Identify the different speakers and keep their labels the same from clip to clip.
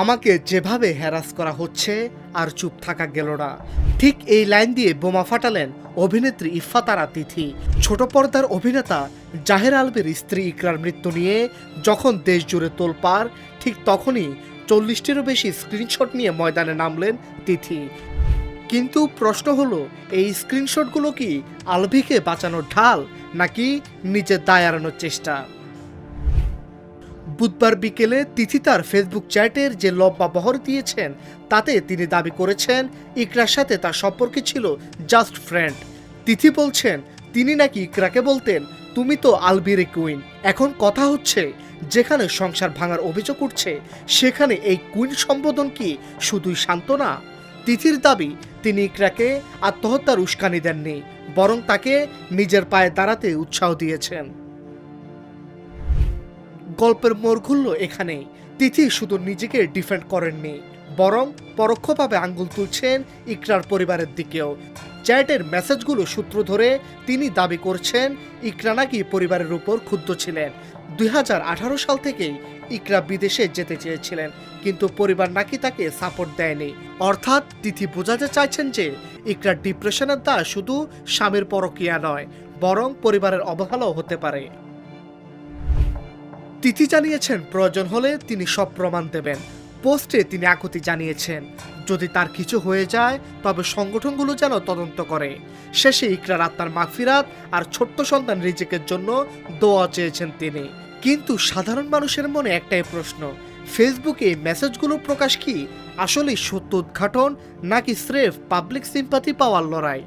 Speaker 1: আমাকে যেভাবে হ্যারাস করা হচ্ছে আর চুপ থাকা গেল না। ঠিক এই লাইন দিয়ে বোমা ফাটালেন অভিনেত্রী ইফফাতারা তিথি। ছোট পর্দার অভিনেতা জাহের আলমের স্ত্রী ইকরার মৃত্যু নিয়ে যখন দেশ জুড়ে তোলপাড়, ঠিক তখনই 40টিরও বেশি স্ক্রিনশট নিয়ে ময়দানে নামলেন তিথি। কিন্তু প্রশ্ন হলো, এই স্ক্রিনশটগুলো কি আলভিকে বাঁচানোর ঢাল নাকি নিজের দায় এড়ানোর চেষ্টা? বুধবার বিকেলে তিথি তার ফেসবুক চ্যাটের যে লম্বা বহর দিয়েছেন তাতে তিনি দাবি করেছেন ইকরার সাথে তার সম্পর্ক ছিল জাস্ট ফ্রেন্ড। তিথি বলছেন তিনি নাকি ইকরাকে বলতেন, তুমি তো আলবিরে কুইন। এখন কথা হচ্ছে, যেখানে সংসার ভাঙার অভিযোগ উঠছে সেখানে এই কুইন সম্বোধন কি শুধুই সান্ত্বনা? তিথির দাবি, তিনি ইকরাকে আত্মহত্যার উস্কানি দেননি, বরং তাকে নিজের পায়ে দাঁড়াতে উৎসাহ দিয়েছেন। গল্পের মোড় ঘুরল এখানেই। তিথি শুধু নিজেকে ডিফেন্ড করেননি, বরং পরোক্ষভাবে আঙ্গুল তুলছেন ইকরার পরিবারের দিকেও। চ্যাটের মেসেজগুলো সূত্র ধরে তিনি দাবি করছেন ইকরা নাকি পরিবারের উপর ক্ষুব্ধ ছিলেন। 2018 সাল থেকেই ইকরা বিদেশে যেতে চেয়েছিলেন, কিন্তু পরিবার নাকি তাকে সাপোর্ট দেয়নি। অর্থাৎ তিথি বোঝাতে চাইছেন যে ইকরার ডিপ্রেশনের দায় শুধু স্বামীর পরকীয়া নয়, বরং পরিবারের অবহেলাও হতে পারে। তিথি জানিয়েছেন প্রয়োজন হলে তিনি সব প্রমাণ দেবেন। পোস্টে তিনি আকুতি জানিয়েছেন, যদি তার কিছু হয়ে যায় তবে সংগঠনগুলো যেন তদন্ত করে। শেষে ইকরার আত্মার মাগফিরাত আর ছোট্ট সন্তান রিজিকের জন্য দোয়া চেয়েছেন তিনি। কিন্তু সাধারণ মানুষের মনে একটাই প্রশ্ন, ফেসবুকে এই মেসেজগুলো প্রকাশ কি আসলেই সত্য উদ্ঘাটন নাকি স্রেফ পাবলিক সিম্পাথি পাওয়ার লড়াই?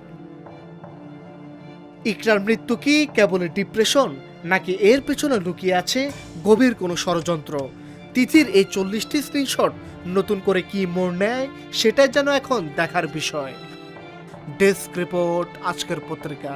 Speaker 1: ইকরার মৃত্যু কি কেবল ডিপ্রেশন নাকি এর পেছনে লুকিয়ে আছে গভীর কোনো ষড়যন্ত্র? তিথির এই 40টি স্ক্রিনশট নতুন করে কি মোড় নেয় সেটাই যেন এখন দেখার বিষয়। ডেস্ক রিপোর্ট, আজকের পত্রিকা।